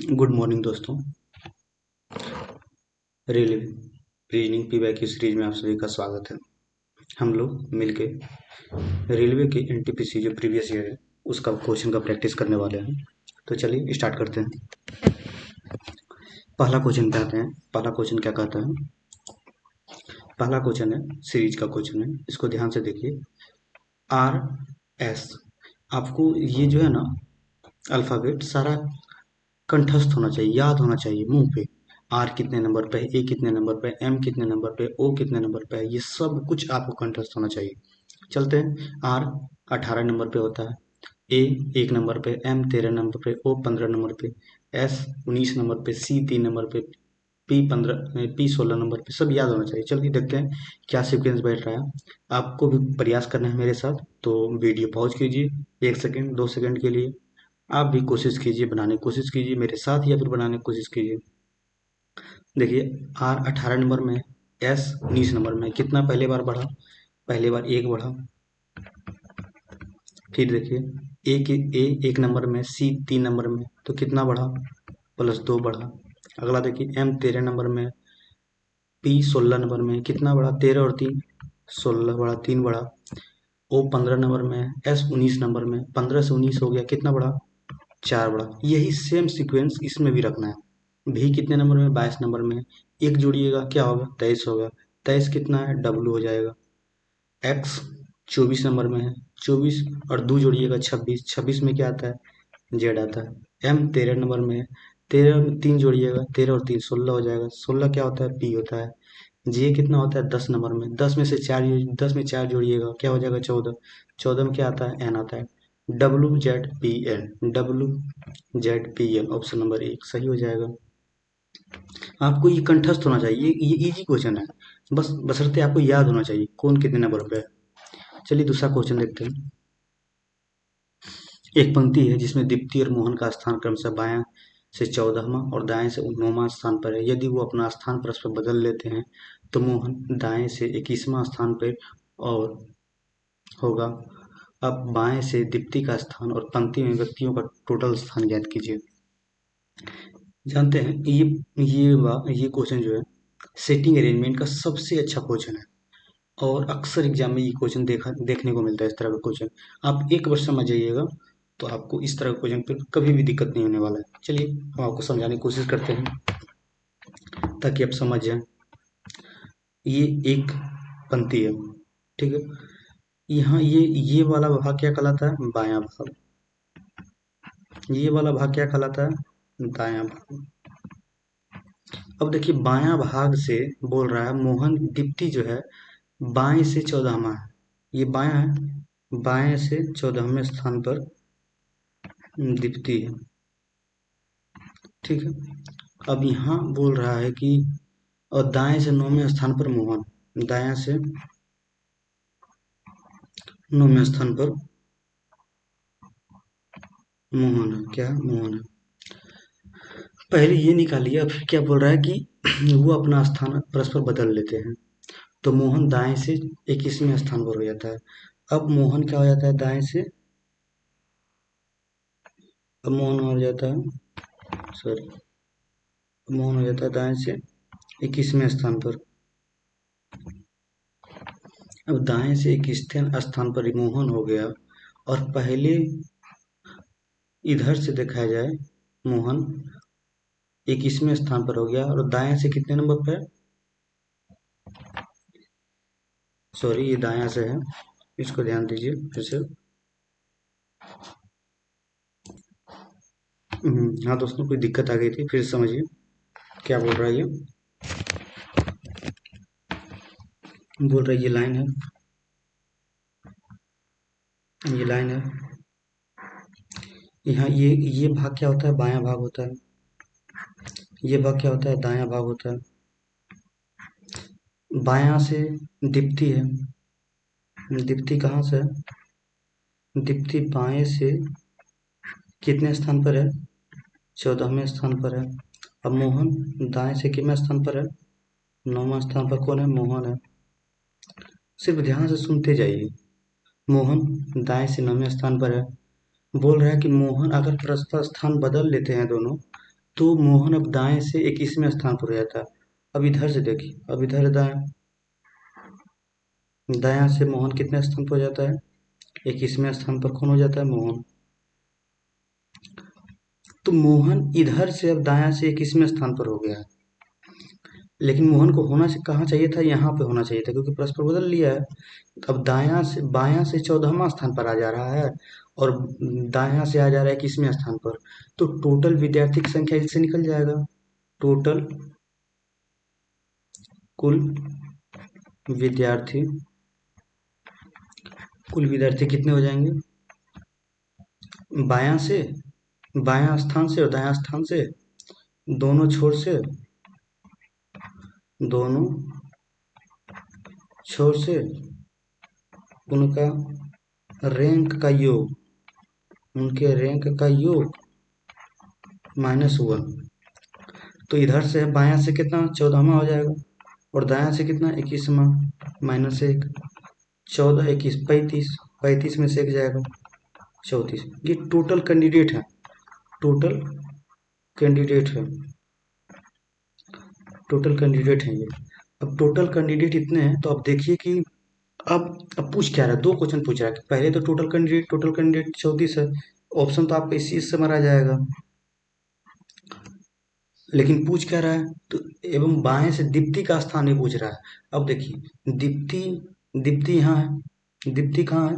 Good morning दोस्तों। Railway reasoning PY की series में आप सभी का स्वागत है। हम लोग मिलके रेलवे के एनटीपीसी जो प्रीवियस ईयर है उसका क्वेश्चन का प्रैक्टिस करने वाले हैं। तो चलिए स्टार्ट करते हैं। पहला क्वेश्चन पे आते हैं। पहला क्वेश्चन क्या कहता है? पहला क्वेश्चन है, सीरीज का क्वेश्चन है, इसको ध्यान से देखिए। आर एस, आपको ये जो है ना अल्फ़ाबेट सारा कंठस्थ होना चाहिए, याद होना चाहिए मुंह पे। आर कितने नंबर पे है, ए कितने नंबर पे, एम कितने नंबर पे, ओ कितने नंबर पे है, ये सब कुछ आपको कंठस्थ होना चाहिए। चलते हैं। आर 18 नंबर पे होता है, ए 1 नंबर पे, एम 13 नंबर पे, ओ 15 नंबर पे, एस 19 नंबर पे, सी 3 नंबर पे, पी 16 नंबर पे। सब याद होना चाहिए। चलिए देखते हैं क्या सीक्वेंस बैठ रहा है। आपको भी प्रयास करना है मेरे साथ, तो वीडियो पॉज कीजिए 1 सेकेंड 2 सेकेंड के लिए। आप भी कोशिश कीजिए, बनाने की कोशिश कीजिए मेरे साथ, या फिर बनाने की कोशिश कीजिए। देखिए, आर 18 नंबर में, एस 19 नंबर में, कितना पहले बार बढ़ा? पहले बार 1 बढ़ा। फिर देखिए, ए 1 नंबर में, सी 3 नंबर में, तो कितना बढ़ा? +2 बढ़ा। अगला देखिए, एम 13 नंबर में, पी 16 नंबर में, कितना बढ़ा? 13 और 3 16 बढ़ा, 3 बढ़ा। ओ 15 नंबर में, एस 19 नंबर में, 15 से 19 हो गया, कितना बढ़ा? 4 बढ़ा। यही सेम सीक्वेंस इसमें भी रखना है। भी कितने नंबर में? 22 नंबर में। एक जोड़िएगा, क्या होगा? 23 होगा। 23 कितना है? डब्लू हो जाएगा। एक्स 24 नंबर में है, 24 और 2 जोड़िएगा 26, 26 में क्या आता है? जेड आता है। एम 13 नंबर में है, 13 में 3 जोड़िएगा, 13 और 3 16 हो जाएगा। 16 क्या होता है? पी होता है। जे कितना होता है? 10 नंबर में, 10 में से 4, 10 में 4 जोड़िएगा, क्या हो जाएगा? 14, 14 में क्या आता है? एन आता है। WZPN ऑप्शन नंबर 1 सही हो जाएगा। आपको ये कंठस्थ होना चाहिए, ये इजी क्वेश्चन है। बस बशर्ते आपको याद होना चाहिए कौन कितने नंबर पे है। चलिए दूसरा क्वेश्चन देखते हैं। एक पंक्ति है जिसमें दीप्ति और मोहन का स्थान क्रमशः बायां से 14वां और दाएं से 19वां स्थान पर है। यदि वो अपना स्थान परस्पर बदल लेते हैं तो मोहन दाएं से 21वां स्थान पर और होगा। अब बाएं से दीप्ति का स्थान और पंक्ति में व्यक्तियों का टोटल स्थान ज्ञात कीजिए। जानते हैं ये क्वेश्चन जो है सेटिंग अरेंजमेंट का सबसे अच्छा क्वेश्चन है, और अक्सर एग्जाम में ये क्वेश्चन देखने को मिलता है। इस तरह का क्वेश्चन आप एक बार समझ जाइएगा तो आपको इस तरह के क्वेश्चन पर कभी भी दिक्कत नहीं होने वाला है। चलिए हम आपको समझाने की कोशिश करते हैं ताकि आप समझ जाएं। ये एक पंक्ति है, ठीक है। यहाँ ये वाला भाग क्या कहलाता है? बायां भाग। ये वाला भाग क्या कहलाता है? दायां भाग। अब देखिए, बायां भाग से बोल रहा है मोहन दीप्ति जो है बाएं से 14वां है। ये बायां है, बाएं से 14वें स्थान पर दीप्ति है, ठीक है। अब यहाँ बोल रहा है कि और दाएं से 9वें स्थान पर मोहन, दाएं से 9वें स्थान पर मोहन है। क्या? मोहन है। पहले ये निकालिए, फिर क्या बोल रहा है कि वो अपना स्थान परस्पर बदल लेते हैं। तो मोहन दाएं से 21वें स्थान पर हो जाता है। अब मोहन क्या हो जाता है? दाएं से, अब मोहन हो जाता है, सॉरी, मोहन हो जाता है दाएं से 21वें स्थान पर। अब दाएं से 21वें स्थान पर मोहन हो गया, और पहले इधर से देखा जाए मोहन 21वें स्थान पर हो गया, और दाएं से कितने नंबर पर है? सॉरी, ये दायां से है, इसको ध्यान दीजिए फिर से। हाँ दोस्तों, कोई दिक्कत आ गई थी, फिर समझिए क्या बोल रहा है। ये बोल रहा है ये लाइन है, ये लाइन है। यहाँ ये भाग क्या होता है? बायां भाग होता है। ये भाग क्या होता है? दायां भाग होता है। बायां से दीप्ति है। दीप्ति कहाँ से है? दीप्ति बाएं से कितने स्थान पर है? 14वें स्थान पर है। अब मोहन दाएं से कितने स्थान पर है? 9वां स्थान पर। कौन है? मोहन है। सिर्फ ध्यान से सुनते जाइए। मोहन दाएं से 9वें स्थान पर है। बोल रहा है कि मोहन अगर परस्पर स्थान बदल लेते हैं दोनों, तो मोहन अब दाएं से 21वें स्थान पर हो जाता है। अब इधर से देखिए, अब इधर दाएं, दायां से मोहन कितने स्थान पर हो जाता है? 21वें स्थान पर कौन हो जाता है? मोहन। तो मोहन इधर से अब दायां से 21वें स्थान पर हो गया है। लेकिन मोहन को होना से कहाँ चाहिए था? यहाँ पे होना चाहिए था, क्योंकि परस्पर बदल लिया है। अब दायां से बायां से 14वां स्थान पर आ जा रहा है, और दायां से आ जा रहा है 21वें स्थान पर। तो टोटल विद्यार्थी की संख्या इससे निकल जाएगा। टोटल कुल विद्यार्थी, कुल विद्यार्थी कितने हो जाएंगे? बायां से, बायां स्थान से और दायां स्थान से, दोनों छोर से, दोनों छोर से उनका रैंक का योग, उनके रैंक का योग -1। तो इधर से बायां से कितना? 14वां हो जाएगा, और दायां से कितना? 21वां, -1। 14, 21, 35, 35 में से एक जाएगा 34। ये टोटल कैंडिडेट है, टोटल कैंडिडेट है, टोटल कैंडिडेट है ये। अब टोटल कैंडिडेट इतने हैं, तो अब देखिए कि अब पूछ क्या रहा है? दो क्वेश्चन पूछ रहा है कि पहले तो टोटल कैंडिडेट 34 है, ऑप्शन तो आपका इसी से मारा जाएगा। लेकिन पूछ क्या रहा है? तो एवं बाएं से दीप्ति का स्थान नहीं पूछ रहा है। अब देखिए, दीप्ति, दीप्ति यहाँ है, दीप्ति कहाँ है?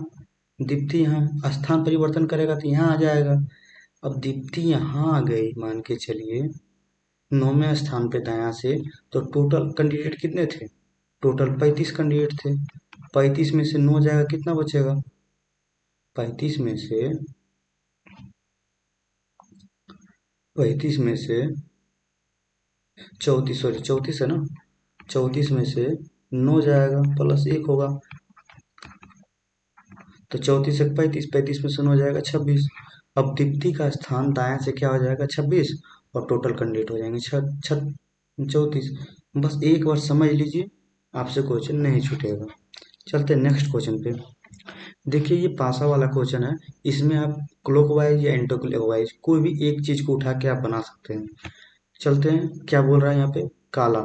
दीप्ति यहाँ है। स्थान परिवर्तन करेगा तो यहाँ आ जाएगा। अब दीप्ति यहाँ आ गई, मान के चलिए 9वें स्थान पे दायां से, तो टोटल कैंडिडेट कितने थे? टोटल 35 कैंडिडेट थे। 35 में से 9 जाएगा, कितना बचेगा? 35 में से, 35 में से 34, सॉरी 34 है ना, 34 में से 9 जाएगा, प्लस 1 होगा, तो 34 से 35, 35 में से 9 जाएगा 26। अब दीप्ति का स्थान दाएं से क्या हो जाएगा? 26, और टोटल कैंडिडेट हो जाएंगे 34। बस एक बार समझ लीजिए, आपसे क्वेश्चन नहीं छूटेगा। चलते हैं नेक्स्ट क्वेश्चन पे। देखिए ये पासा वाला क्वेश्चन है, इसमें आप क्लॉकवाइज या एंटी क्लॉकवाइज कोई भी एक चीज को उठा के आप बना सकते हैं। चलते हैं, क्या बोल रहा है यहाँ पे? काला,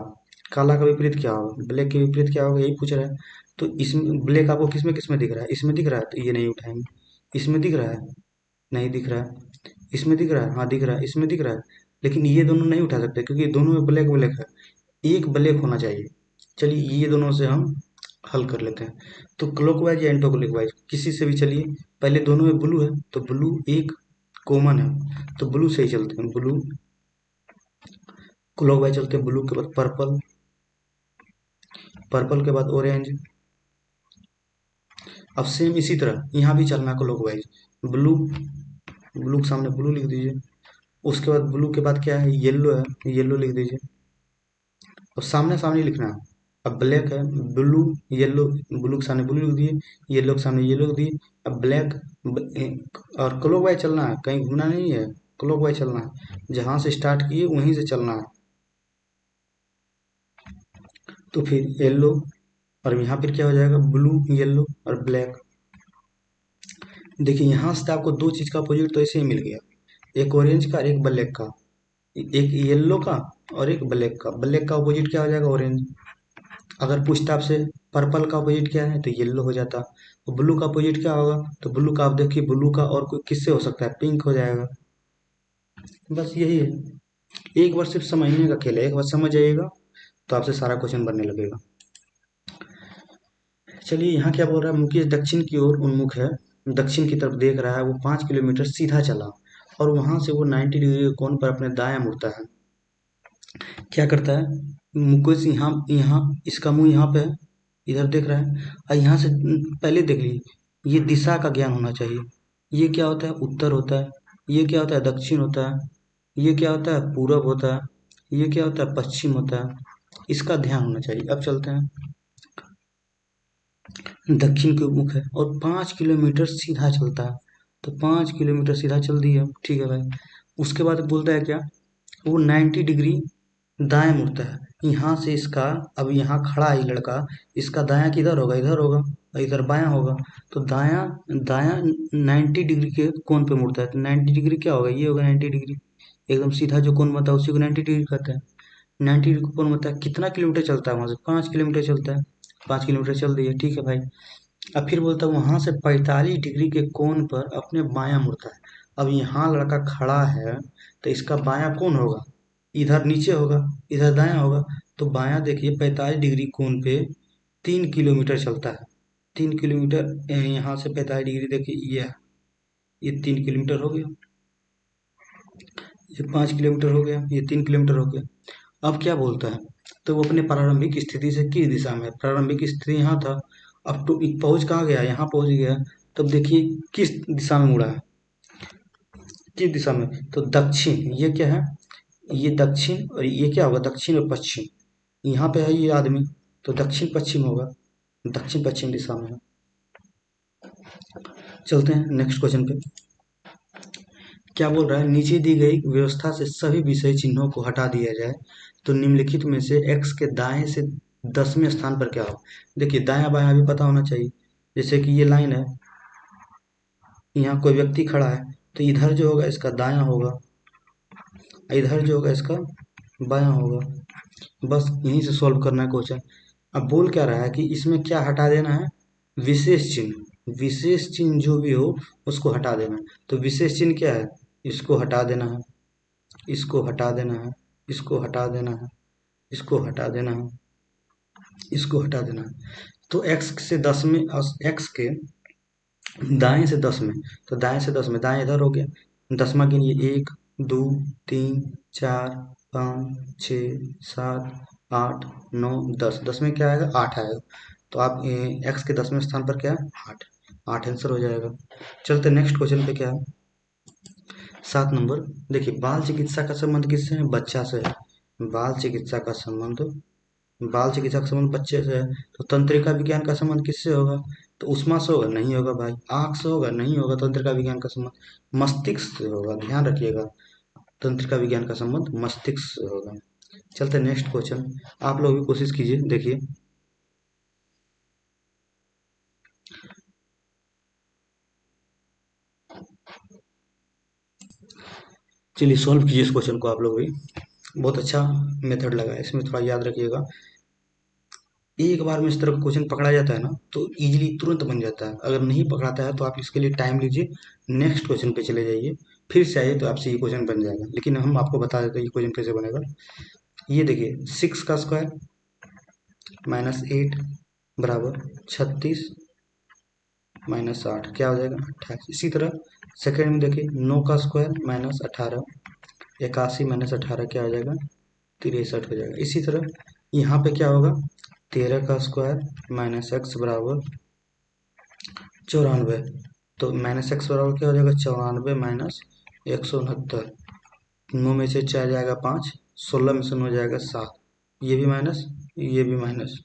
काला का विपरीत क्या होगा? ब्लैक के विपरीत क्या होगा, यही पूछ रहा है। तो इसमें ब्लैक आपको किसमें किसमें दिख रहा है? इसमें दिख रहा है, तो ये नहीं उठाएंगे। इसमें दिख रहा है, नहीं दिख रहा है। इसमें दिख रहा है, हाँ दिख रहा है। इसमें दिख रहा है, लेकिन ये दोनों नहीं उठा सकते, क्योंकि दोनों में ब्लैक ब्लैक है। एक ब्लैक होना चाहिए। चलिए ये दोनों से हम हल कर लेते हैं। तो क्लॉकवाइज या एंटी क्लॉकवाइज किसी से भी चलिए। पहले दोनों में ब्लू है, तो ब्लू एक कॉमन है, तो ब्लू से ही चलते हैं। ब्लू क्लॉकवाइज चलते हैं, ब्लू के बाद पर्पल, पर्पल के बाद ऑरेंज। अब सेम इसी तरह यहाँ भी चलना है क्लॉकवाइज। ब्लू, ब्लू के सामने ब्लू लिख दीजिए। उसके बाद ब्लू के बाद क्या है? येलो है, येलो लिख दीजिए। और सामने सामने लिखना है। अब ब्लैक है, ब्लू येलो, ब्लू के सामने ब्लू लिख दिए, येलो के सामने येलो लिख दिए। अब ब्लैक, और क्लॉकवाइज चलना है, कहीं घूमना नहीं है, क्लॉकवाइज चलना है, जहां से स्टार्ट किए वहीं से चलना है। तो फिर येलो, और यहाँ फिर क्या हो जाएगा? ब्लू, येलो और ब्लैक। देखिए यहाँ से आपको दो चीज का अपोजिट तो ऐसे ही मिल गया, एक ऑरेंज का और एक ब्लैक का, एक येलो का और एक ब्लैक का। ब्लैक का अपोजिट क्या हो जाएगा? ऑरेंज। अगर पूछता आपसे पर्पल का अपोजिट क्या है, तो येलो हो जाता। तो ब्लू का अपोजिट क्या होगा? तो ब्लू का आप देखिए, ब्लू का और कोई किससे हो सकता है? पिंक हो जाएगा। बस यही है, एक बार सिर्फ समझने का खेल है, एक बार समझ जाइएगा तो आपसे सारा क्वेश्चन बनने लगेगा। चलिए यहाँ क्या बोल रहा है? मुकेश दक्षिण की ओर उन्मुख है, दक्षिण की तरफ देख रहा है, वो 5 किलोमीटर सीधा चला, और वहां से वो 90 डिग्री के कोण पर अपने दायां मुड़ता है। क्या करता है मुकेश? यहाँ यहाँ इसका मुंह यहाँ पे है, इधर देख रहा है, और यहाँ से पहले देख लीजिए, ये दिशा का ज्ञान होना चाहिए। ये क्या होता है? उत्तर होता है। ये क्या होता है? दक्षिण होता है। ये क्या होता है? पूरब होता है। ये क्या होता है? पश्चिम होता है। इसका ध्यान होना चाहिए। अब चलते हैं, दक्षिण के उन्मुख है और 5 किलोमीटर सीधा चलता है, तो 5 किलोमीटर सीधा चल दिया, ठीक है भाई। उसके बाद बोलता है क्या? वो 90 डिग्री दाएं मुड़ता है। यहाँ से इसका, अब यहाँ खड़ा है ये लड़का, इसका दायां किधर होगा? इधर होगा, और इधर बायां होगा। तो दायां दायां 90 डिग्री के कोण पे मुड़ता है, तो 90 डिग्री क्या होगा? ये होगा 90 डिग्री। एकदम सीधा जो कोण बनता है उसी को 90 डिग्री कहते हैं। 90 डिग्री को कोण बनता है, कितना किलोमीटर चलता है वहां से? 5 किलोमीटर चलता है। 5 किलोमीटर चल दिए, ठीक है भाई। अब फिर बोलता है वहां से 45 डिग्री के कोण पर अपने बायां मुड़ता है। अब यहाँ लड़का खड़ा है तो इसका बायां कौन होगा? इधर नीचे होगा, इधर दायां होगा। तो बायां देखिए 45 डिग्री कोण पे 3 किलोमीटर चलता है। 3 किलोमीटर यहाँ से 45 डिग्री देखिए, ये 3 किलोमीटर हो गया, ये 5 किलोमीटर हो गया, ये 3 किलोमीटर हो गया। अब क्या बोलता है? तो वो अपने प्रारंभिक स्थिति से किस दिशा में है? प्रारंभिक स्थिति यहाँ था, अब तो पहुंच कहाँ गया? यहाँ पहुंच गया। तब देखिए किस दिशा में मुड़ा है, किस दिशा में? तो दक्षिण। ये क्या है? ये दक्षिण, और ये क्या होगा? दक्षिण और पश्चिम। यहाँ पे है ये आदमी, तो दक्षिण पश्चिम होगा, दक्षिण पश्चिम दिशा में है। चलते हैं नेक्स्ट क्वेश्चन पे। क्या बोल रहा है? नीचे दी गई व्यवस्था से सभी विषय चिन्हों को हटा दिया जाए तो निम्नलिखित में से x के दाएं से 10वें स्थान पर क्या हो? देखिए दायां बायां भी पता होना चाहिए। जैसे कि ये लाइन है, यहाँ कोई व्यक्ति खड़ा है, तो इधर जो होगा इसका दायां होगा, इधर जो होगा इसका बायां होगा। बस यहीं से सॉल्व करना है क्वेश्चन। अब बोल क्या रहा है कि इसमें क्या हटा देना है? विशेष चिन्ह। विशेष चिन्ह जो भी हो उसको हटा देना है। तो विशेष चिन्ह क्या है? इसको हटा देना है, इसको हटा देना है, इसको हटा देना है, इसको हटा देना है, इसको हटा देना है। तो x से 10 में, x के दाएं से 10 में, तो दाएं से 10 में, दाएं इधर हो गया। 10वां गिनिए, 1 2 3 4 5 6 7 8 9 10। 10 में क्या आएगा? 8 आएगा। तो आप x के 10वें स्थान पर क्या है? 8। 8 आंसर हो जाएगा। चलते नेक्स्ट क्वेश्चन पे। क्या है? 7 नंबर। देखिए बाल चिकित्सा का संबंध किससे है? बच्चा से है। बाल चिकित्सा का संबंध, बाल चिकित्सा का संबंध बच्चे से है। तो तंत्रिका विज्ञान का संबंध किससे होगा? तो उष्मा से होगा? नहीं होगा भाई। आँख से होगा? नहीं होगा। तंत्रिका विज्ञान का संबंध मस्तिष्क से होगा, ध्यान रखिएगा। तंत्रिका विज्ञान का संबंध मस्तिष्क से होगा। चलते नेक्स्ट क्वेश्चन। आप लोग भी कोशिश कीजिए, देखिए। चलिए सॉल्व कीजिए इस क्वेश्चन को आप लोग भी। बहुत अच्छा मेथड लगा है, इसमें थोड़ा याद रखिएगा। एक बार में इस तरह का क्वेश्चन पकड़ा जाता है ना तो इजीली तुरंत बन जाता है। अगर नहीं पकड़ाता है तो आप इसके लिए टाइम लीजिए, नेक्स्ट क्वेश्चन पे चले जाइए, फिर से आइए तो आपसे ये क्वेश्चन बन जाएगा। लेकिन हम आपको बता देते हैं ये क्वेश्चन कैसे बनेगा। ये देखिए 6 का स्क्वायर -8 बराबर 36 -8 क्या हो जाएगा? 28। इसी तरह सेकेंड में देखिए 9 का स्क्वायर -18 81 -18 क्या हो जाएगा? 63 हो जाएगा। इसी तरह यहाँ पे क्या होगा? 13 का स्क्वायर -x बराबर 94। तो -x बराबर क्या हो जाएगा? 94 -169। 9 में से 4 जाएगा 5, 16 में से 9 जाएगा 7। ये भी माइनस, ये भी माइनस,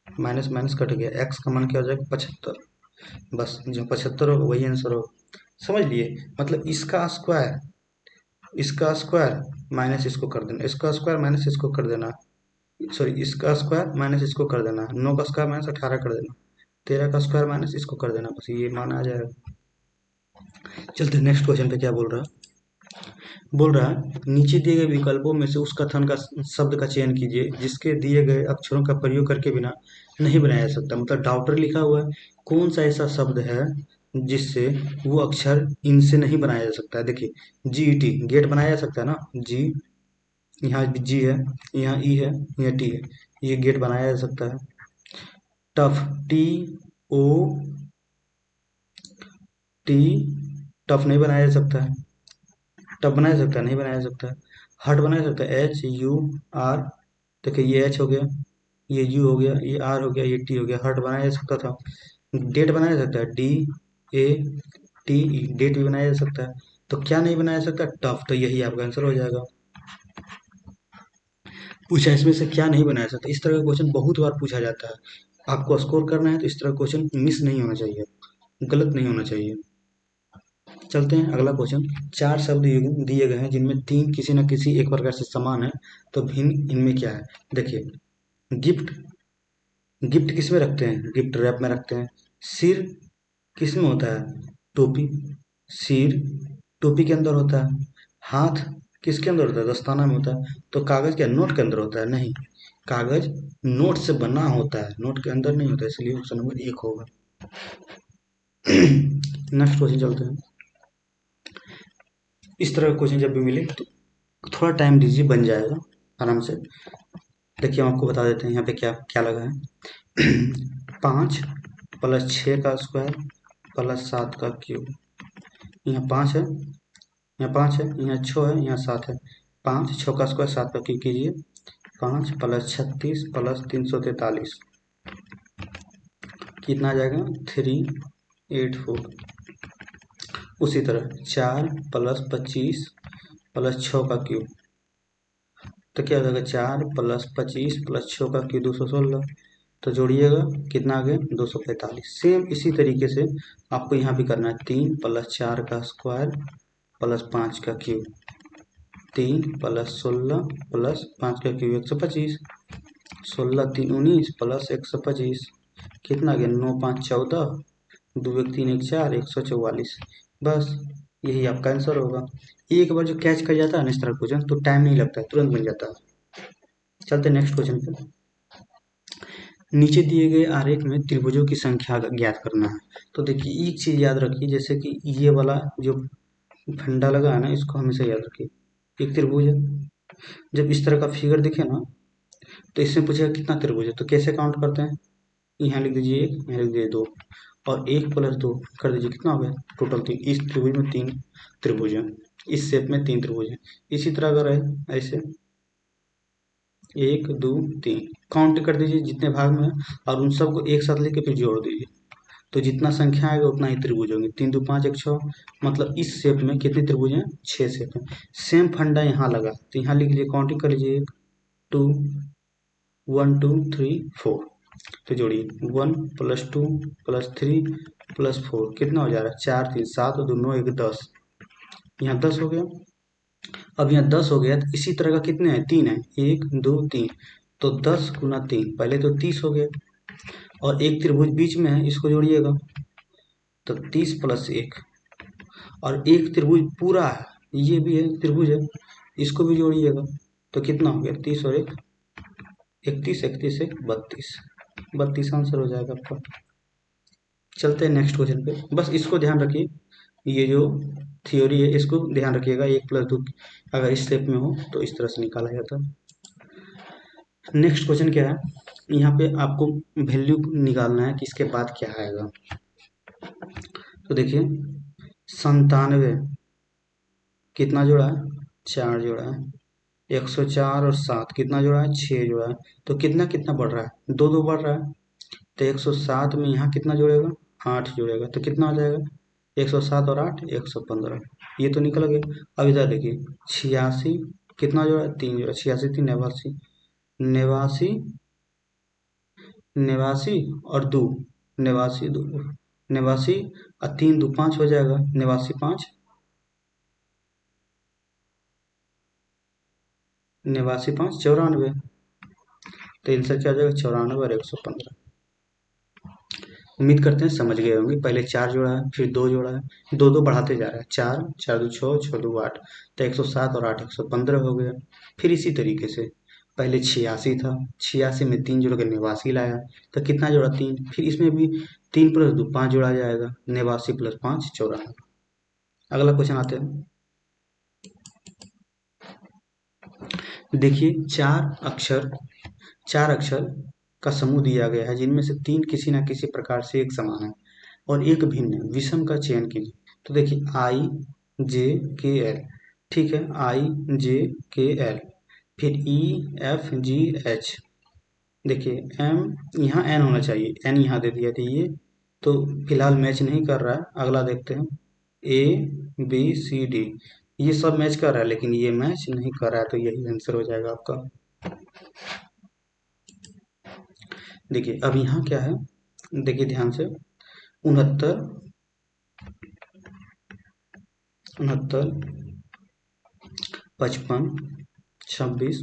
माइनस माइनस कट गया। x का मान क्या हो जाएगा? 75। बस जो 75 होगा वही आंसर होगा। समझ लिए? मतलब इसका स्क्वायर माइनस इसको कर देना, इसका स्क्वायर माइनस इसको कर देना, सॉरी इसका स्क्वायर माइनस इसको कर देना, 9 का स्क्वायर -18 कर देना, 13 का स्क्वायर माइनस इसको कर देना, बस ये मान आ जाएगा। चलते नेक्स्ट क्वेश्चन पे। क्या बोल रहा है? बोल रहा है नीचे दिए गए विकल्पों में से उस कथन का शब्द का चयन कीजिए जिसके दिए गए अक्षरों का प्रयोग करके बिना नहीं बनाया जा सकता। मतलब डॉक्टर लिखा हुआ है, कौन सा ऐसा शब्द है जिससे वो अक्षर इनसे नहीं बनाया जा सकता है? देखिए GET, गेट बनाया जा सकता है ना, जी, यहाँ जी है, यहाँ ई है, यहाँ टी है, ये गेट बनाया जा सकता है। टफ, TO टी, टफ नहीं बनाया जा सकता है। टफ बनाया जा सकता है? नहीं बनाया जा सकता है। हर्ट बनाया जा सकता है? HUR। देखिए ये H हो गया, ये U हो गया, ये R हो गया, ये T हो गया, हर्ट बनाया जा सकता था। डेट बनाया जा सकता है? DATE, डेट भी बनाया जा सकता है। तो क्या नहीं बनाया जा सकता? टफ। तो यही आपका आंसर हो जाएगा। पूछा इसमें से क्या नहीं बनाया सकता। इस तरह का क्वेश्चन बहुत बार पूछा जाता है। आपको स्कोर करना है तो इस तरह का क्वेश्चन मिस नहीं होना चाहिए, गलत नहीं होना चाहिए। चलते हैं अगला क्वेश्चन। 4 शब्द दिए गए हैं जिनमें 3 किसी न किसी एक प्रकार से समान है, तो भिन्न इनमें क्या है? देखिए गिफ्ट, गिफ्ट किस में रखते हैं? गिफ्ट रैप में रखते हैं। सिर किस में होता है? टोपी, सिर टोपी के अंदर होता है। हाथ किसके अंदर होता है? दस्ताना में होता है। तो कागज क्या नोट के अंदर होता है? नहीं, कागज नोट से बना होता है, नोट के अंदर नहीं होता है, इसलिए ऑप्शन नंबर 1 होगा। नेक्स्ट क्वेश्चन चलते हैं। इस तरह का क्वेश्चन जब भी मिले तो थोड़ा टाइम दीजिए, बन जाएगा आराम से। देखिए हम आपको बता देते हैं यहाँ पे क्या क्या लगा है। 5 + 6 का स्क्वायर + 7 का क्यूब। यहाँ 5 है, यहाँ 5 है, यहाँ 6 है, यहाँ 7 है। 5 6 का स्क्वायर 7 का क्यूब कीजिए। 5 + 36 + 343 कितना आ जाएगा? 384। उसी तरह 4 + 25 + 6 का क्यूब, तो क्या हो जाएगा? 4 + 25 + 6 का क्यूब 216। तो जोड़िएगा, कितना आ गया? 245। सेम इसी तरीके से आपको यहाँ भी करना है। 3 + 4 का स्क्वायर + 5 का क्यूब। 3 + 16 + 5 का क्यूब 125। 16 3 19 + 125 कितना आ गया? 9 5 14, 2 1 3 1 4, 144। बस यही आपका आंसर होगा। एक बार जो कैच कर जाता है ना इस तरह क्वेश्चन, तो टाइम नहीं लगता है, तुरंत बन जाता है। चलते नेक्स्ट क्वेश्चन पे। नीचे दिए गए आरेख में त्रिभुजों की संख्या ज्ञात करना है। तो देखिए एक चीज याद रखिए, जैसे कि ये वाला जो फंडा लगा है ना, इसको हमेशा याद रखिए। एक त्रिभुज है, जब इस तरह का फिगर दिखे ना, तो इसमें पूछेगा कितना त्रिभुज है, तो कैसे काउंट करते हैं? यहाँ लिख दीजिए 1, यहाँ लिख दीजिए 2, और 1 + 2 कर दीजिए, कितना हो गया? टोटल 3। इस त्रिभुज में 3 त्रिभुज है, इस शेप में 3 त्रिभुज है। इसी तरह अगर है ऐसे 1 2 3 काउंट कर दीजिए जितने भाग में है, और उन सबको एक साथ लेके फिर जोड़ दीजिए। तो जितना संख्या आएगा उतना ही त्रिभुज होंगे। 3 2 5 1 6, मतलब इस शेप में कितने त्रिभुज हैं? 6 शेप हैं। सेम फंडा यहाँ लगा, तो यहाँ लिख लीजिए, काउंटिंग कर लीजिए, 2 1 2 3 4। तो जोड़िए 1 + 2 + 3 + 4 कितना हो जा रहा है? 4 3 7 2 9 1 10। यहाँ 10 हो गया। अब यहाँ 10 हो गया, तो इसी तरह का कितने हैं? 3 है, 1 2 3। तो 10 × 3 पहले तो 30 हो गया, और एक त्रिभुज बीच में है, इसको जोड़िएगा, तो 30 + 1। और एक त्रिभुज पूरा है, ये भी है त्रिभुज है, इसको भी जोड़िएगा, तो कितना हो गया? 30 और 1 31, 31 1 32। 32 आंसर हो जाएगा आपका। चलते हैं नेक्स्ट क्वेश्चन पे। बस इसको ध्यान रखिए, ये जो थ्योरी है इसको ध्यान रखिएगा। 1 + 2 अगर इस स्टेप में हो तो इस तरह से निकाला जाता है। नेक्स्ट क्वेश्चन क्या है? यहाँ पे आपको वैल्यू निकालना है कि इसके बाद क्या आएगा। तो देखिए 97 कितना जोड़ा है? 4 जोड़ा है। 104 और 7 कितना जोड़ा है? 6 जोड़ा है। तो कितना कितना बढ़ रहा है? 2 2 बढ़ रहा है। तो 107 में यहाँ कितना जुड़ेगा? 8 जुड़ेगा, तो कितना हो जाएगा? 107 और 8 115। ये तो निकल गया। अब इधर देखिए 86 कितना जोड़ा है? 3 जोड़ा। 86 3 89, 89 89 और 2 89 2 89 और 3 2 5 हो जाएगा। 89 5 89 5 94। तो आंसर क्या हो जाएगा? 94 और 115। उम्मीद करते हैं समझ गए होंगे। पहले 4 जोड़ा है, फिर 2 जोड़ा है, 2 2 बढ़ाते जा रहा है। 4 4 2 6 6 2 8, तो 107 और 8 115 हो गया। फिर इसी तरीके से पहले 86 था, 86 में 3 जोड़ के 89 लाया, तो कितना जोड़ा? 3। फिर इसमें भी 3 + 2 5 जोड़ा जाएगा। 89 + 5 94। अगला क्वेश्चन आते हैं। देखिए चार अक्षर का समूह दिया गया है, जिनमें से 3 किसी न किसी प्रकार से एक समान है और एक भिन्न है। विषम का चयन कीजिए। तो देखिए IJKL, ठीक है, IJKL, फिर EFGH। देखिए M यहाँ N होना चाहिए, N यहाँ दे दिया था ये, तो फिलहाल मैच नहीं कर रहा है। अगला देखते हैं ABCD, ये सब मैच कर रहा है, लेकिन ये मैच नहीं कर रहा है, तो यही आंसर हो जाएगा आपका। देखिए अब यहाँ क्या है, देखिए ध्यान से, 69 69 55 26।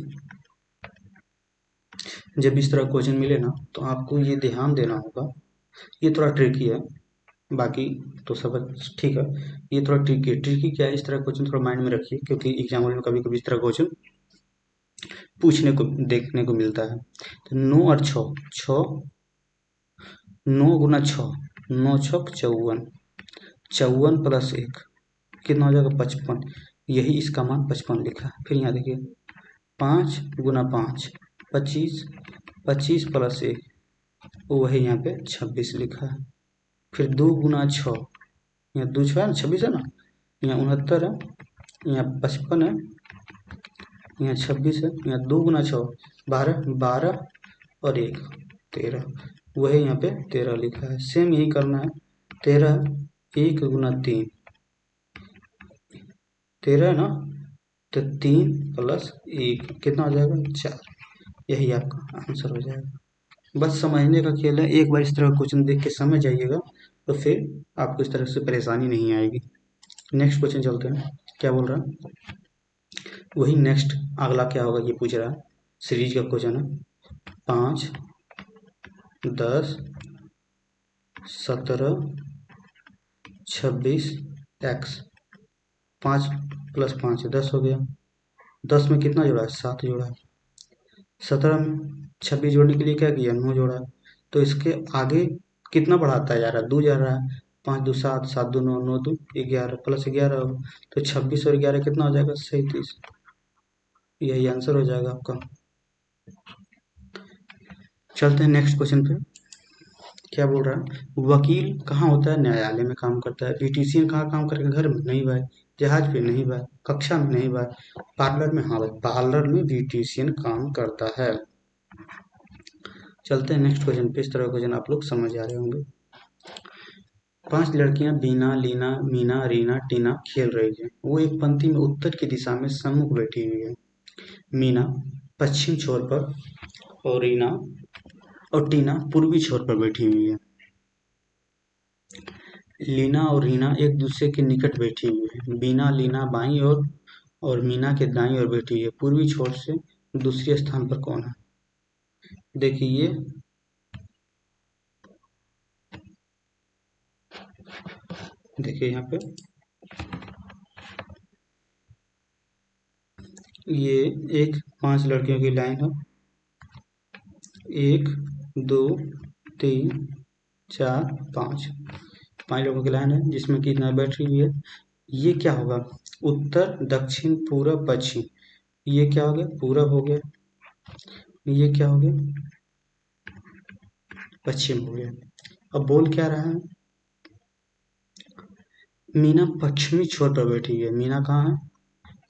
जब इस तरह क्वेश्चन मिले ना, तो आपको ये ध्यान देना होगा, ये थोड़ा ट्रिकी है। बाकी तो सब ठीक है। ये थोड़ा ट्रिकी क्या है, इस तरह क्वेश्चन थोड़ा माइंड में रखिए, क्योंकि एग्जाम में कभी कभी इस तरह क्वेश्चन पूछने को देखने को मिलता है। तो 9 और 6, 9 गुना 6, 9 छक 54, 54 प्लस 1 कितना हो जाएगा 55। यही इसका मान 55 लिखा है। फिर यहाँ देखिए 5 गुना 5 25, 25 प्लस 1 वही यहाँ पे 26 लिखा है। फिर 2 गुना 6, यहाँ 2 6 है ना, 26 है ना, यहाँ 69 है, यहाँ 55 है, यहाँ 26 है, यहाँ 2 गुना 6 12, 12 और 1 13, वही यहाँ पे 13 लिखा है। सेम यही करना है। 13, 1 गुना 3 13 है ना, तो 3 प्लस 1 कितना हो जाएगा 4। यही आपका आंसर हो जाएगा। बस समझने का खेल है। एक बार इस तरह का क्वेश्चन देख के समझ जाइएगा, तो फिर आपको इस तरह से परेशानी नहीं आएगी। नेक्स्ट क्वेश्चन चलते हैं, क्या बोल रहा है वही नेक्स्ट अगला क्या होगा ये पूछ रहा है। सीरीज का क्वेश्चन है 5 10 17 26 एक्स। 5 प्लस 5 10 हो गया। 10 में कितना जोड़ा है 7 जोड़ा है। 17 में 26 जोड़ने के लिए क्या किया 9 जोड़ा है। तो इसके आगे कितना बढ़ाता जा रहा है 2 जा रहा है। 5 2 7, 7 2 9, 9 2 11 प्लस 11 हो, तो 26 और 11 कितना हो जाएगा 37। यही आंसर हो जाएगा आपका। चलते हैं नेक्स्ट क्वेश्चन पे, क्या बोल रहा है वकील कहाँ होता है न्यायालय में काम करता है। ब्यूटिशियन कहाँ काम करेगा घर में, नहीं भाई। जहाज पे, नहीं भाई। कक्षा में, नहीं भाई। पार्लर में, हाँ भाई, पार्लर में ब्यूटिशियन काम करता है। चलते हैं नेक्स्ट क्वेश्चन पे। इस तरह क्वेश्चन आप लोग समझ आ रहे होंगे। 5 लड़कियां बीना लीना मीना रीना टीना खेल रही हैं। वो एक पंक्ति में उत्तर की दिशा में सम्मुख बैठी हुई है। मीना पश्चिम छोर पर और रीना और टीना पूर्वी छोर पर बैठी हुई है। लीना और रीना एक दूसरे के निकट बैठी हुई है। बीना लीना बाईं ओर और मीना के दाईं ओर बैठी है। पूर्वी छोर से दूसरे स्थान पर कौन है। देखिए देखिए यहाँ पे ये एक 5 लड़कियों की लाइन है। 1 2 3 4 5, 5 लोगों की लाइन है जिसमें कि इतना बैटरी हुई है। ये क्या होगा उत्तर दक्षिण पूरब पश्चिम। ये क्या हो गया पूरब हो गया। ये क्या हो गया पश्चिम हो गया। अब बोल क्या रहा है मीना पश्चिमी छोर पर बैठी हुई है। मीना कहाँ है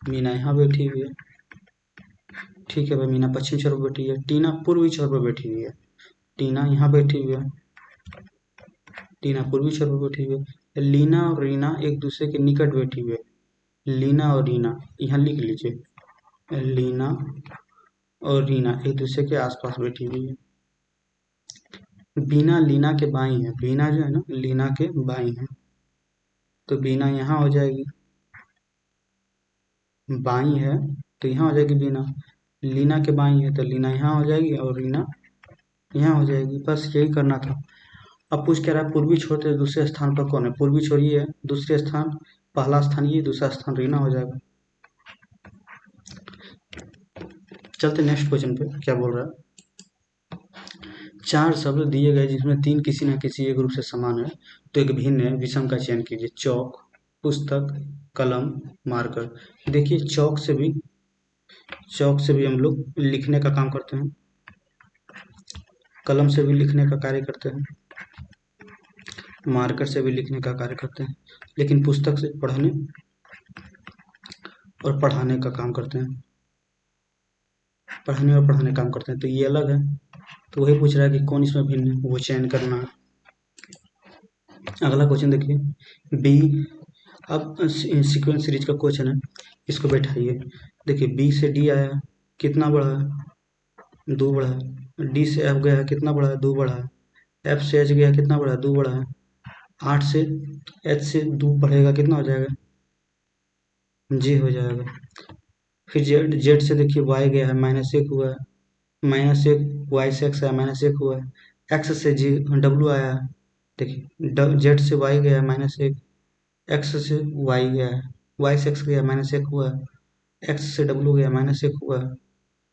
मीना यहाँ बैठी हुई है। ठीक है भाई, मीना पश्चिमी छोर पर बैठी है। टीना पूर्वी छोर पर बैठी हुई है। टीना यहाँ बैठी हुई है। टीना पूर्वी छोर पर बैठी हुई है। लीना और रीना एक दूसरे के निकट बैठी हुई है। लीना और रीना यहाँ लिख लीजिए। लीना और रीना एक दूसरे के आसपास बैठी हुई है। बीना लीना के बाई है। बीना जो है ना लीना के बाई है, तो बीना यहाँ हो जाएगी। बाई है तो यहाँ हो जाएगी बीना। लीना के बाई है तो लीना यहाँ हो जाएगी और रीना यहाँ हो जाएगी। बस यही करना था। अब पूछ क्या रहा है पूर्वी छोर से दूसरे स्थान पर कौन है। पूर्वी छोर ये है, दूसरे स्थान पहला स्थान ये, दूसरा स्थान रीना हो जाएगा। चलते नेक्स्ट क्वेश्चन पे, क्या बोल रहा है 4 शब्द दिए गए जिसमें 3 किसी न किसी एक रूप से समान है तो एक भिन्न है, विषम का चयन कीजिए। चौक, पुस्तक, कलम, मार्कर। देखिए चौक से भी हम लोग लिखने का काम करते हैं, कलम से भी लिखने का कार्य करते हैं, मार्कर से भी लिखने का कार्य करते हैं, लेकिन पुस्तक से पढ़ने और पढ़ाने का काम करते हैं। पढ़ने और पढ़ाने का काम करते हैं तो ये अलग है। तो वही पूछ रहा है कि कौन इसमें भिन्न है, वो चयन करना है। अगला क्वेश्चन देखिए बी। अब सीक्वेंस सीरीज का क्वेश्चन है, इसको बैठाइए। देखिए बी से डी आया कितना बड़ा है 2 बड़ा है। डी से एफ गया है कितना बड़ा है 2 बड़ा है। एफ से एच गया कितना बड़ा है 2 बड़ा है। 8 से एच से 2 बढ़ेगा कितना हो जाएगा जी हो जाएगा। फिर जेड, जेड से देखिए वाई गया है -1 हुआ है। -1 वाई से एक्स आया -1 हुआ है। एक्स से जी डब्लू आया है देखिए जेड से वाई गया है -1, एक्स से वाई गया है, वाई से एक्स गया -1 हुआ है, एक्स से डब्लू गया -1 हुआ है,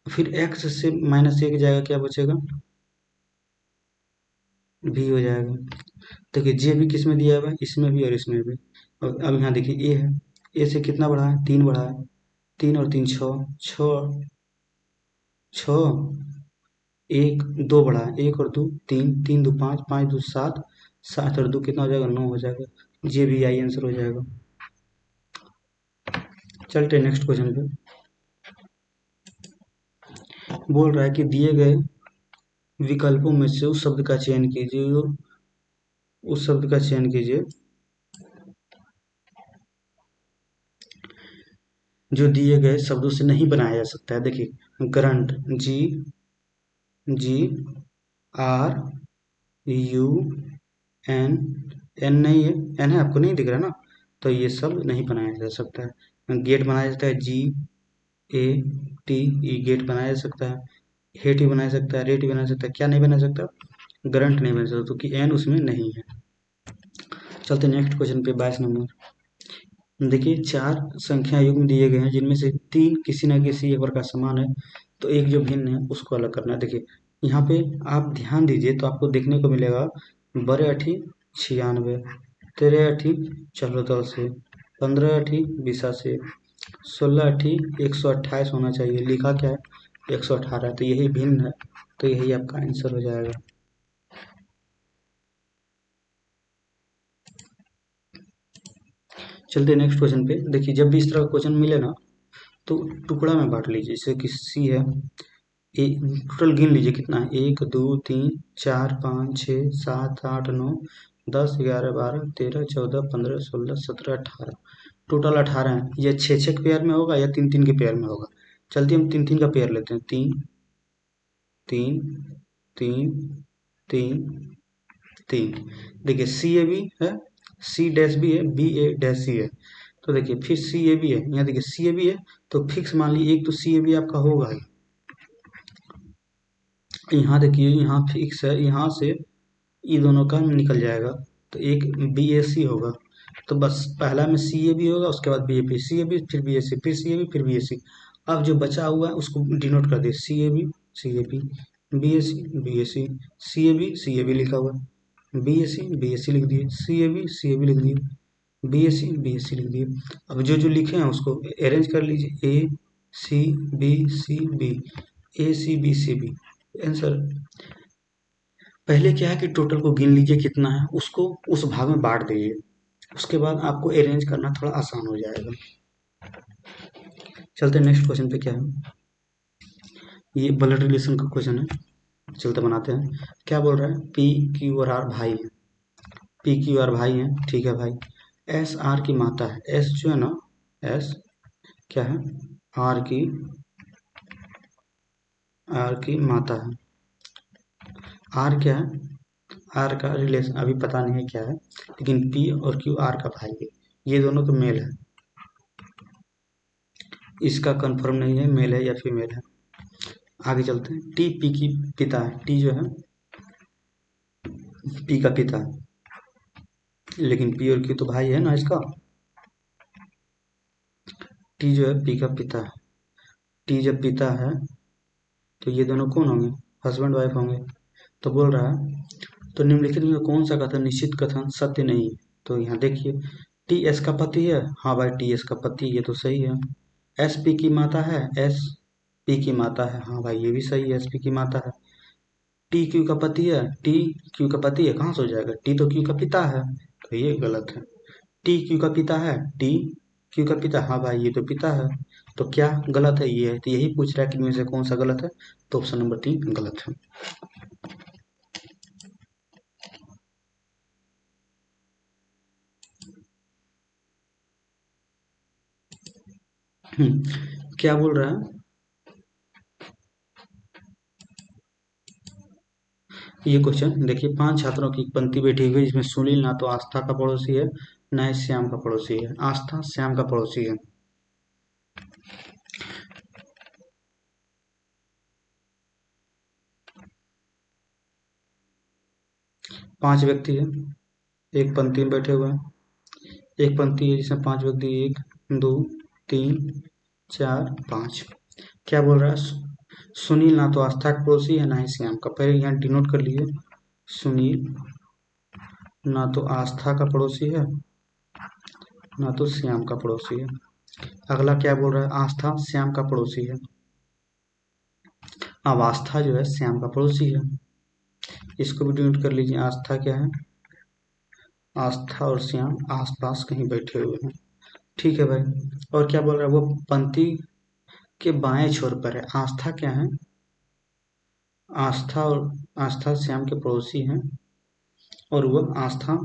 फिर एक्स से -1 जाएगा, क्या बचेगा, भी हो जाएगा। देखिए जे भी किस में दिया हुआ है, इसमें भी और इसमें भी। और अब यहाँ देखिए ए है, ए से कितना बढ़ा है, 3 बढ़ा है, 3 और 3 छः, छः, छः, एक 2 बढ़ा है, 1 और 2 3, 3 2 5, 5 2 7, 7 और 2 कितना हो जाएगा, 9 हो जाएगा। जे भी आई आंसर हो जाएगा। चलते नेक्स्ट क्वेश्चन पे। बोल रहा है कि दिए गए विकल्पों में से उस शब्द का चयन कीजिए, उस शब्द का चयन कीजिए जो दिए गए शब्दों से नहीं बनाया जा सकता है। देखिए current, G, G, R, U, N, N नहीं है, एन है आपको नहीं दिख रहा ना, तो ये सब नहीं बनाया जा सकता है। गेट बनाया जाता है, जी, ए, टी, ई गेट बनाया जा सकता है, हेट भी बनाया जा सकता है, रेट भी बनाया जा सकता है, क्या नहीं बना सकता, करंट नहीं बना सकता, क्योंकि एन उसमें नहीं है। चलते नेक्स्ट क्वेश्चन पे, 22 नंबर। देखिए 4 संख्या युग्म दिए गए हैं, जिनमें से 3 किसी न किसी एक प्रकार समान है, तो एक जो भिन्न है उसको अलग करना है। देखिए यहाँ पे आप ध्यान दीजिए तो आपको देखने को मिलेगा, बड़े अठी 96, तेरह अठी 14 15 अठी 82, 16 अठी 128 होना चाहिए, लिखा क्या है 118, तो यही भिन्न है, तो यही आपका आंसर हो जाएगा। चलते नेक्स्ट क्वेश्चन पे। देखिए जब भी इस तरह का क्वेश्चन मिले ना, तो टुकड़ा में बांट लीजिए, जैसे कि सी है, टोटल गिन लीजिए कितना है, 1 2 3 4 5 6 7 8 9 10 11 12 13 14 15 16 17 18, टोटल 18 है। ये 6 6 के पेयर में होगा या 3 3 के पेयर में होगा। चलते हम 3 3 का पेयर लेते हैं, 3 3 3 3 3। देखिए सी ए भी है, सी डैश भी है, बी ए डैश सी है, तो देखिए फिर सी ए भी है, यहाँ देखिए सी ए भी है, तो फिक्स मान लीजिए एक तो सी ए भी आपका होगा ही। यहाँ देखिए यहाँ फिक्स है, यहाँ से ये दोनों का निकल जाएगा, तो एक बी ए सी होगा, तो बस पहला में सी ए बी होगा, उसके बाद B A P, C A B फिर बी ए सी, फिर सी ए बी फिर बी ए सी। अब जो बचा हुआ है उसको डिनोट कर दिए, C A B, C A P, B A C, B A C, C A B, C A B लिखा हुआ है, B A C, B A सी लिख दिए, C A B, C A B लिख दिए, B A C, B A सी लिख दिए। अब जो जो लिखे हैं उसको अरेंज कर लीजिए, A C B C B, A C B C B, answer. पहले क्या है कि टोटल को गिन लीजिए कितना है, उसको उस भाग में बांट दीजिए, उसके बाद आपको अरेंज करना थोड़ा आसान हो जाएगा। चलते नेक्स्ट क्वेश्चन पे, क्या है, ये ब्लड रिलेशन का क्वेश्चन है, चलते बनाते हैं। क्या बोल रहा है, पी क्यू और आर भाई है, पी क्यू आर भाई हैं, ठीक है भाई, एस आर की माता है, एस जो है ना, एस क्या है, आर की, आर की माता है, आर क्या है, आर का रिलेशन अभी पता नहीं है क्या है, लेकिन पी और क्यू आर का भाई है, ये दोनों तो मेल है, इसका कंफर्म नहीं है मेल है या फीमेल है। आगे चलते हैं, टी पी की पिता है, टी जो है पी का पिता है, लेकिन पी और क्यू तो भाई है ना इसका, टी जो है पी का पिता है, टी जब पिता है तो ये दोनों कौन होंगे, हस्बैंड वाइफ होंगे। तो बोल रहा है, तो निम्नलिखित में कौन सा कथन निश्चित कथन सत्य नहीं है, तो यहाँ देखिए, टी एस का पति है, हाँ भाई टी एस का पति, ये तो सही है। एस पी की माता है, एस पी की माता है, हाँ भाई ये भी सही है, एस पी की माता है। टी क्यू का पति है, टी क्यू का पति है, कहाँ से हो जाएगा, टी तो क्यू का पिता है, तो ये गलत है। टी क्यू का पिता है, टी क्यू का पिता, हाँ भाई ये तो पिता है, तो क्या गलत है, ये है, तो यही पूछ रहा है कि इनमें से कौन सा गलत है, तो ऑप्शन नंबर 3 गलत है। क्या बोल रहा है, ये क्वेश्चन देखिए, 5 छात्रों की एक पंक्ति बैठी हुई है, जिसमें सुनील ना तो आस्था का पड़ोसी है, ना ही श्याम का पड़ोसी है, आस्था श्याम का पड़ोसी है। 5 व्यक्ति है, एक पंक्ति में बैठे हुए हैं। एक पंक्ति है जिसमें 5 व्यक्ति, 1 2 3 4 5। क्या बोल रहा है? सुनील ना तो आस्था का पड़ोसी है ना ही श्याम का। पहले यहाँ डिनोट कर लीजिए, सुनील ना तो आस्था का पड़ोसी है ना तो श्याम का पड़ोसी है। अगला क्या बोल रहा है? आस्था श्याम का पड़ोसी है। अब आस्था जो है श्याम का पड़ोसी है, इसको भी डिनोट कर लीजिए। आस्था क्या है? आस्था और श्याम आसपास कहीं बैठे हुए हैं। ठीक है भाई। और क्या बोल रहा है? वो पंक्ति के बाएं छोर पर है। आस्था क्या है? आस्था श्याम के पड़ोसी हैं और वह आस्था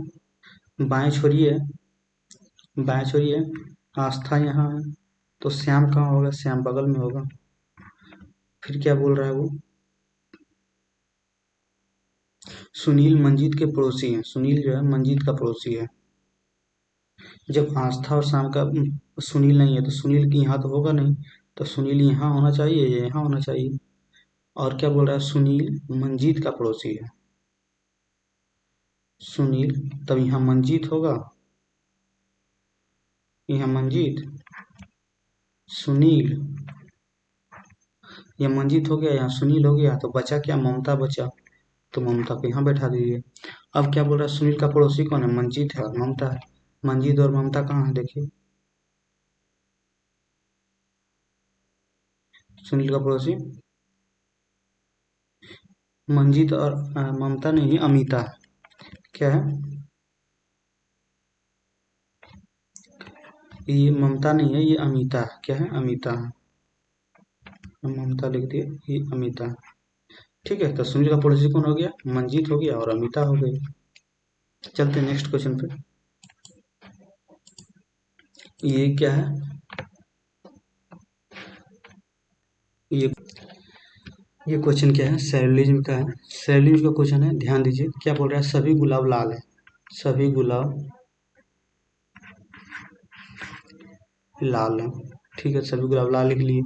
बाएं छोरिए बाएं छोरिए आस्था यहाँ है, तो श्याम कहाँ होगा? श्याम बगल में होगा। फिर क्या बोल रहा है वो? सुनील मंजीत के पड़ोसी हैं। सुनील जो है मंजीत का पड़ोसी है। जब आस्था और श्याम का सुनील नहीं है तो सुनील की यहाँ तो होगा नहीं, तो सुनील यहाँ होना चाहिए या यहाँ होना चाहिए। और क्या बोल रहा है? सुनील मंजीत का पड़ोसी है। सुनील, तब यहाँ मंजीत होगा, यहाँ मंजीत, सुनील, यह मंजीत हो गया, यहाँ सुनील हो गया, तो बचा क्या? ममता बचा, तो ममता को यहाँ बैठा दीजिए। अब क्या बोल रहा है? सुनील का पड़ोसी कौन है? मंजीत है और ममता है। मंजीत और ममता कहाँ है? देखिए, सुनील का पड़ोसी मंजीत और ममता नहीं है, अमिता है। क्या है? ये ममता नहीं है, ये अमिता है। क्या है? अमिता है। ममता लिख दिए, ये अमिता है। ठीक है, तो सुनील का पड़ोसी कौन हो गया? मंजीत हो गया और अमिता हो गई। चलते नेक्स्ट क्वेश्चन पे। ये क्या है? ये ये क्वेश्चन क्या है? सैलरिज्म का है। सैलरिज्म का क्वेश्चन है, ध्यान दीजिए। क्या बोल रहा है? सभी गुलाब लाल है। सभी गुलाब लाल है। ठीक है, सभी गुलाब लाल लिख लिए।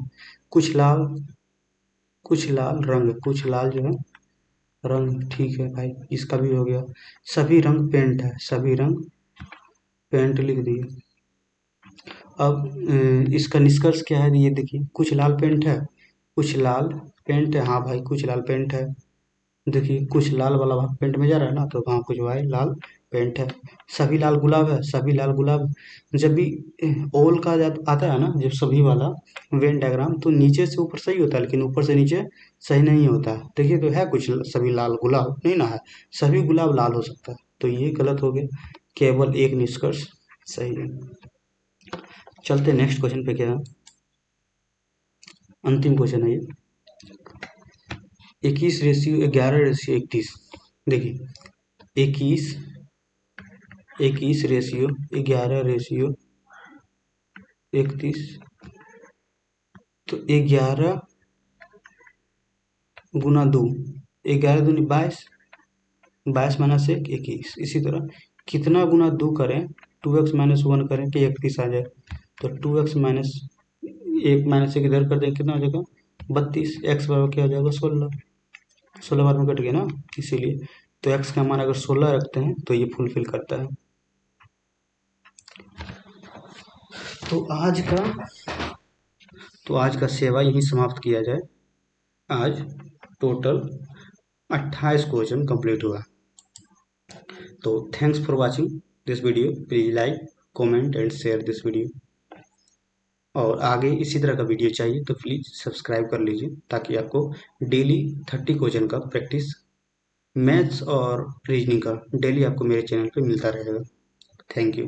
कुछ लाल, कुछ लाल रंग, कुछ लाल जो है रंग। ठीक है भाई, इसका भी हो गया। सभी रंग पेंट है। सभी रंग पेंट लिख दिए। अब इसका निष्कर्ष क्या है? ये देखिए, कुछ लाल पेंट है, कुछ लाल पेंट है। हाँ भाई, कुछ लाल पेंट है। देखिए, कुछ लाल वाला भाग पेंट में जा रहा है ना, तो हाँ कुछ भाई लाल पेंट है। सभी लाल गुलाब है। सभी लाल गुलाब। जब भी ओल का आता है ना, जब सभी वाला वेन डायग्राम, तो नीचे से ऊपर सही होता है, लेकिन ऊपर से नीचे सही नहीं होता है। देखिए, तो है कुछ सभी लाल गुलाब नहीं ना है, सभी गुलाब लाल हो सकता है, तो ये गलत हो गया। केवल एक निष्कर्ष सही है। चलते नेक्स्ट क्वेश्चन पे। क्या है? अंतिम क्वेश्चन है ये। 21:11:31। देखिए, 21 21:11:31, तो 11 × 2, 11 दूनी 22, 22 - 1 21। इसी तरह कितना गुना 2 करें, 2x - 1 करें कि 31 आ जाए, तो 2x माइनस 1 इधर कर दें, कितना हो जाएगा? 32। x बराबर क्या हो जाएगा? 16। 16 बाद में कट गया ना, इसीलिए। तो x का मान अगर 16 रखते हैं तो ये फुलफिल करता है। तो आज का सेवा यही समाप्त किया जाए। आज टोटल 28 क्वेश्चन कंप्लीट हुआ। तो thanks for watching this video. Please like, comment and share this video. और आगे इसी तरह का वीडियो चाहिए तो प्लीज सब्सक्राइब कर लीजिए, ताकि आपको डेली 30 क्वेश्चन का प्रैक्टिस मैथ्स और रीजनिंग का डेली आपको मेरे चैनल पे मिलता रहेगा। Thank you.